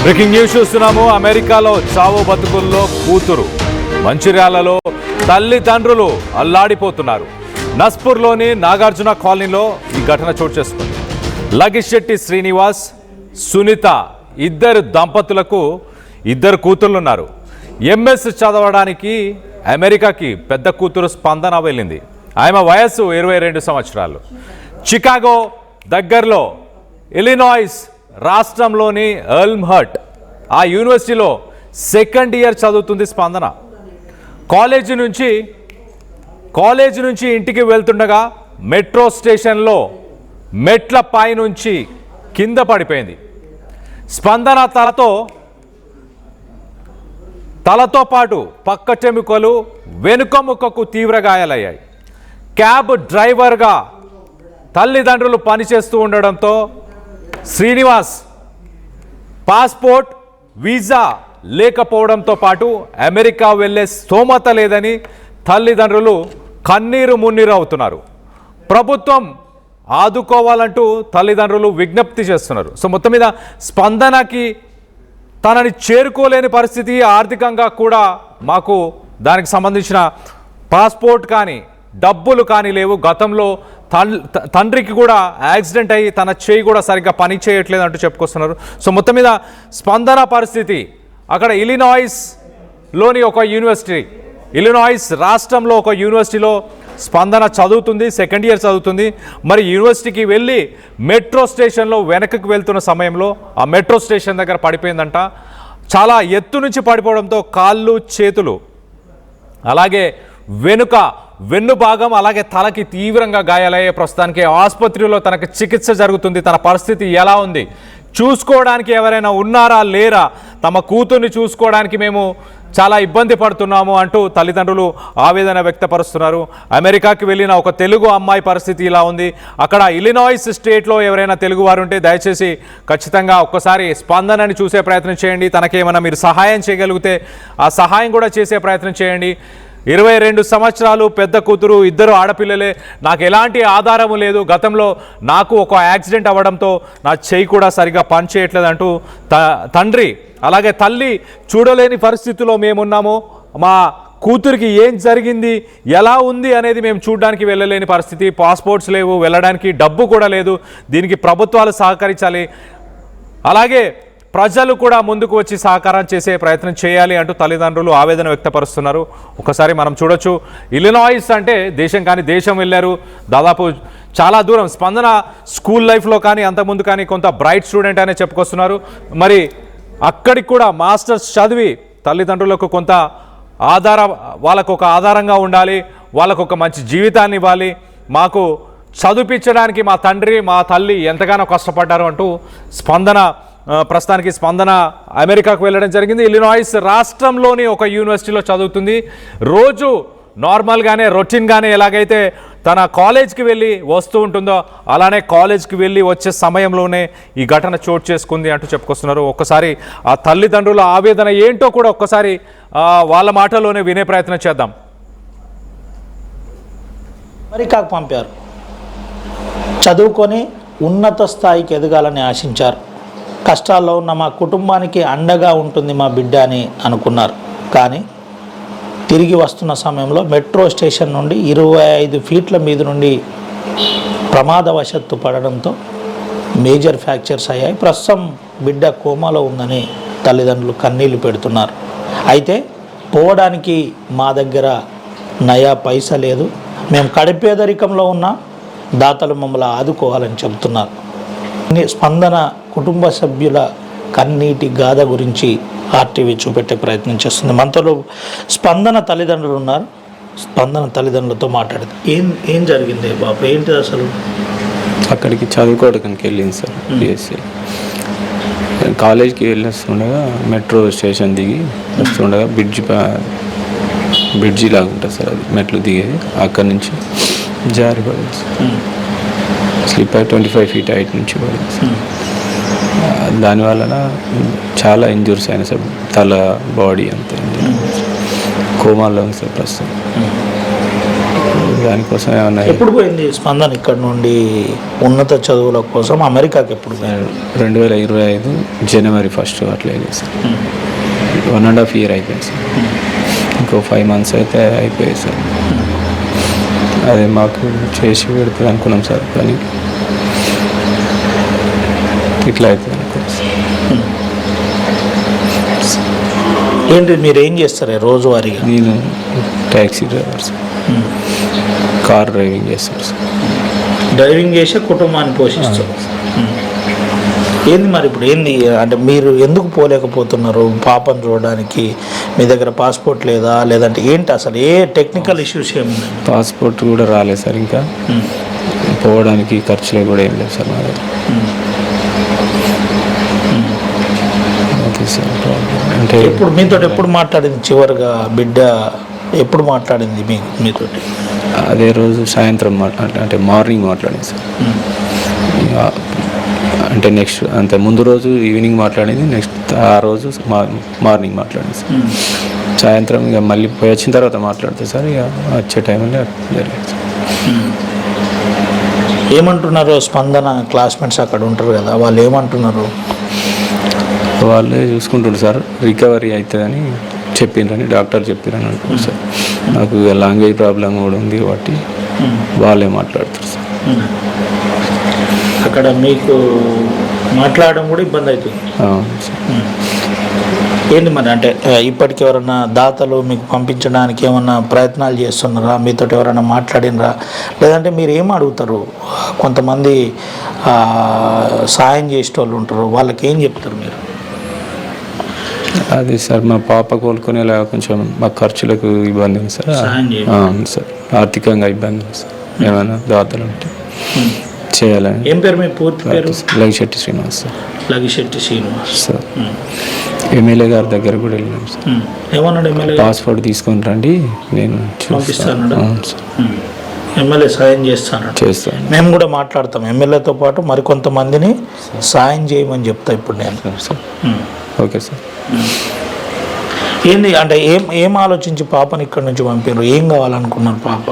Breaking news చూస్తున్నాము. అమెరికాలో చావు బతుకుల్లో కూతురు, మంచిర్యాలలో తల్లిదండ్రులు అల్లాడిపోతున్నారు. నస్పూర్లోని నాగార్జున కాలనీలో ఈ ఘటన చోటు చేసుకుంది. లగిశెట్టి శ్రీనివాస్, సునీత ఇద్దరు దంపతులకు ఇద్దరు కూతుర్లున్నారు. ఎంఎస్ చదవడానికి అమెరికాకి పెద్ద కూతురు స్పందన వెళ్ళింది. ఆమె వయస్సు 22 సంవత్సరాలు. చికాగో దగ్గరలో ఇలినాయిస్ రాష్ట్రంలోని ఎల్మ్హర్ట్ ఆ యూనివర్సిటీలో సెకండ్ ఇయర్ చదువుతుంది స్పందన. కాలేజీ నుంచి ఇంటికి వెళ్తుండగా మెట్రో స్టేషన్లో మెట్ల పై నుంచి కింద పడిపోయింది. స్పందన తలతో పాటు పక్క చెముకలు, వెనుక ముక్కకు తీవ్ర గాయాలయ్యాయి. క్యాబ్ డ్రైవర్గా తల్లిదండ్రులు పనిచేస్తూ ఉండడంతో శ్రీనివాస్ పాస్పోర్ట్, వీసా లేకపోవడంతో పాటు అమెరికా వెళ్ళే స్తోమత లేదని తల్లిదండ్రులు కన్నీరు మున్నీరు అవుతున్నారు. ప్రభుత్వం ఆదుకోవాలంటూ తల్లిదండ్రులు విజ్ఞప్తి చేస్తున్నారు. సో మొత్తం మీద స్పందనకి తనని చేరుకోలేని పరిస్థితి, ఆర్థికంగా కూడా మాకు దానికి సంబంధించిన పాస్పోర్ట్ కానీ డబ్బులు కానీ లేవు. గతంలో తండ్రికి కూడా యాక్సిడెంట్ అయ్యి తన చేయి కూడా సరిగ్గా పని చేయట్లేదు అంటూ చెప్పుకొస్తున్నారు. సో మొత్తం మీద స్పందన పరిస్థితి అక్కడ ఇలినాయిస్లోని ఒక యూనివర్సిటీ, ఇలినాయిస్ రాష్ట్రంలో ఒక యూనివర్సిటీలో స్పందన చదువుతుంది, సెకండ్ ఇయర్ చదువుతుంది. మరి యూనివర్సిటీకి వెళ్ళి మెట్రో స్టేషన్లో వెనక్కి వెళ్తున్న సమయంలో ఆ మెట్రో స్టేషన్ దగ్గర పడిపోయిందంట. చాలా ఎత్తు నుంచి పడిపోవడంతో కాళ్ళు, చేతులు, అలాగే వెన్ను భాగం, అలాగే తలకి తీవ్రంగా గాయాలయ్యే. ప్రస్తుతానికి ఆసుపత్రిలో తనకు చికిత్స జరుగుతుంది. తన పరిస్థితి ఎలా ఉంది, చూసుకోవడానికి ఎవరైనా ఉన్నారా లేరా, తమ కూతుర్ని చూసుకోవడానికి మేము చాలా ఇబ్బంది పడుతున్నాము అంటూ తల్లిదండ్రులు ఆవేదన వ్యక్తపరుస్తున్నారు. అమెరికాకి వెళ్ళిన ఒక తెలుగు అమ్మాయి పరిస్థితి ఇలా ఉంది. అక్కడ ఇలినాయిస్ స్టేట్లో ఎవరైనా తెలుగు వారు ఉంటే దయచేసి ఖచ్చితంగా ఒక్కసారి స్పందనని చూసే ప్రయత్నం చేయండి. తనకేమైనా మీరు సహాయం చేయగలిగితే ఆ సహాయం కూడా చేసే ప్రయత్నం చేయండి. 22 సంవత్సరాలు, పెద్ద కూతురు, ఇద్దరు ఆడపిల్లలే. నాకు ఎలాంటి ఆధారము లేదు. గతంలో నాకు ఒక యాక్సిడెంట్ అవ్వడంతో నా చేయి కూడా సరిగా పనిచేయట్లేదు అంటూ తండ్రి అలాగే తల్లి చూడలేని పరిస్థితిలో మేమున్నాము. మా కూతురికి ఏం జరిగింది, ఎలా ఉంది అనేది మేము చూడడానికి వెళ్ళలేని పరిస్థితి. పాస్పోర్ట్స్ లేవు, వెళ్ళడానికి డబ్బు కూడా లేదు. దీనికి ప్రభుత్వాలు సహకరించాలి, అలాగే ప్రజలు కూడా ముందుకు వచ్చి సహకారం చేసే ప్రయత్నం చేయాలి అంటూ తల్లిదండ్రులు ఆవేదన వ్యక్తపరుస్తున్నారు. ఒకసారి మనం చూడొచ్చు, ఇలినాయిస్ అంటే దేశం కానీ దేశం వెళ్ళారు. దాదాపు చాలా దూరం. స్పందన స్కూల్ లైఫ్లో కానీ అంతకుముందు కానీ కొంత బ్రైట్ స్టూడెంట్ అనే చెప్పుకొస్తున్నారు. మరి అక్కడికి కూడా మాస్టర్స్ చదివి తల్లిదండ్రులకు కొంత వాళ్ళకు ఒక ఆధారంగా ఉండాలి, వాళ్ళకు ఒక మంచి జీవితాన్ని ఇవ్వాలి, మాకు చదివించడానికి మా తండ్రి మా తల్లి ఎంతగానో కష్టపడ్డారు అంటూ ప్రస్తుతానికి స్పందన అమెరికాకు వెళ్ళడం జరిగింది. ఇలినాయిస్ రాష్ట్రంలోని ఒక యూనివర్సిటీలో చదువుతుంది. రోజు నార్మల్గానే రొటీన్గానే ఎలాగైతే తన కాలేజ్కి వెళ్ళి వస్తూ ఉంటుందో అలానే కాలేజ్కి వెళ్ళి వచ్చే సమయంలోనే ఈ ఘటన చోటు చేసుకుంది అంటూ చెప్పుకొస్తున్నారు. ఒక్కసారి ఆ తల్లిదండ్రుల ఆవేదన ఏంటో కూడా ఒక్కసారి వాళ్ళ మాటలోనే వినే ప్రయత్నం చేద్దాం. అమెరికాకు పంపారు, చదువుకొని ఉన్నత స్థాయికి ఎదగాలని ఆశించారు. కష్టాల్లో ఉన్న మా కుటుంబానికి అండగా ఉంటుంది మా బిడ్డ అని అనుకున్నారు. కానీ తిరిగి వస్తున్న సమయంలో మెట్రో స్టేషన్ నుండి 25 ఫీట్ల మీద నుండి ప్రమాదవశత్తు పడడంతో మేజర్ ఫ్రాక్చర్స్ అయ్యాయి. ప్రస్తుతం బిడ్డ కోమాలో ఉందని తల్లిదండ్రులు కన్నీళ్లు పెడుతున్నారు. అయితే పోవడానికి మా దగ్గర నయా పైసా లేదు, మేము కడిపేదరికంలో ఉన్న దాతలు మమ్మల్ని ఆదుకోవాలని చెబుతున్నారు. స్పందన కుటుంబ సభ్యుల కన్నీటి గాథ గురించి ఆర్టీవీ చూపెట్టే ప్రయత్నం చేస్తుంది. మనతో స్పందన తల్లిదండ్రులు ఉన్నారు. స్పందన తల్లిదండ్రులతో మాట్లాడదు. ఏం జరిగింది బాబు, ఏంటి అసలు? అక్కడికి చదువుకోవడానికి వెళ్ళింది సార్. బిఎస్సీ కాలేజ్కి వెళ్ళొస్తుండగా మెట్రో స్టేషన్ దిగి వస్తుండగా బ్రిడ్జి లాగా ఉంటుంది సార్, అది మెట్లు దిగేది. అక్కడి నుంచి జారి పడింది సార్. స్లిప్ అయి 25 ఫీట్ హైట్ నుంచి పడింది సార్. దానివలన చాలా ఇంజూరీస్ అయినాయి సార్. తల, బాడీ అంతా కోమాలో ఉంది సార్ ప్రస్తుతం. దానికోసం ఏమన్నా ఎప్పుడు పోయింది స్పందన ఇక్కడ నుండి ఉన్నత చదువుల కోసం అమెరికాకి ఎప్పుడు పోయింది? 2025 జనవరి 1 అట్లా అయింది సార్. 1.5 year అయిపోయింది సార్. ఇంకో 5 months అయితే అయిపోయాయి సార్. అదే మాకు చేసి పెడుతుంది అనుకున్నాం సార్, కానీ ఇట్లా అవుతుంది అనుకున్నాం సార్. ఏంటి మీరు ఏం చేస్తారు రోజువారీగా? నేను taxi driver sir, car driving చేస్తాను సార్. డ్రైవింగ్ చేసే కుటుంబాన్ని పోషిస్తారు. ఏంది మరి ఇప్పుడు ఏంది అంటే మీరు ఎందుకు పోలేకపోతున్నారు పాపను చూడడానికి? మీ దగ్గర పాస్పోర్ట్ లేదా, లేదంటే ఏంటి అసలు ఏ టెక్నికల్ ఇష్యూస్ ఏమున్నాయి? పాస్పోర్ట్ కూడా రాలేదు సార్, ఇంకా పోవడానికి ఖర్చులు కూడా ఏం లేదు సార్ మా దగ్గర. Okay sir. అంటే ఇప్పుడు మీతో ఎప్పుడు మాట్లాడింది చివరిగా బిడ్డ? ఎప్పుడు మాట్లాడింది మీతోటి? అదే రోజు సాయంత్రం అంటే మార్నింగ్ మాట్లాడింది సార్. అంటే నెక్స్ట్ అంతే ముందు రోజు ఈవినింగ్ మాట్లాడింది, నెక్స్ట్ ఆ రోజు మార్నింగ్ మాట్లాడింది సార్. సాయంత్రం ఇక మళ్ళీ పోయి వచ్చిన తర్వాత మాట్లాడుతుంది సార్. ఇక వచ్చే టైంలో జరిగింది సార్. ఏమంటున్నారు స్పందన క్లాస్మేట్స్ అక్కడ ఉంటారు కదా, వాళ్ళు ఏమంటున్నారు? వాళ్ళే చూసుకుంటారు సార్, రికవరీ అవుతుందని చెప్పిండ్రని డాక్టర్ చెప్పిరని అంటున్నారు సార్. నాకు లాంగ్వేజ్ ప్రాబ్లం కూడా ఉంది కాబట్టి వాళ్ళే మాట్లాడుతారు సార్. అక్కడ మీకు మాట్లాడడం కూడా ఇబ్బంది అవుతుంది. అవును సార్. ఏంటి మరి అంటే ఇప్పటికి ఎవరన్నా దాతలు మీకు పంపించడానికి ఏమన్నా ప్రయత్నాలు చేస్తున్నారా? మీతో ఎవరైనా మాట్లాడినరా? లేదంటే మీరు ఏం అడుగుతారు? కొంతమంది సాయం చేసేటోళ్ళు ఉంటారు, వాళ్ళకి ఏం చెప్తారు మీరు? అదే సార్, మా పాప కోలుకునేలా కొంచెం మా ఖర్చులకు ఇబ్బంది ఉంది సార్. అవును సార్, ఆర్థికంగా ఇబ్బంది ఉంది సార్. ఏమైనా దాతలు ఉంటే చేయాలని. ఏం పేరు మీ పూర్తి పేరు? Lagisetti Srinivas sir. Lagisetti Srinivas sir. MLA గారి దగ్గర కూడా వెళ్ళినాం సార్. ఏమన్నాడు ఎమ్మెల్యే? పాస్పోర్ట్ తీసుకొని రండి, నేను పంపిస్తాను. అవును సార్. ఎమ్మెల్యే సాయం చేస్తాను. మేము కూడా మాట్లాడతాం ఎమ్మెల్యేతో పాటు మరికొంతమందిని సాయం చేయమని చెప్తా ఇప్పుడు నేను సార్. Okay sir. ఏంది అంటే ఏం ఆలోచించి పాపని ఇక్కడ నుంచి పంపారు? ఏం కావాలనుకున్నారు పాప?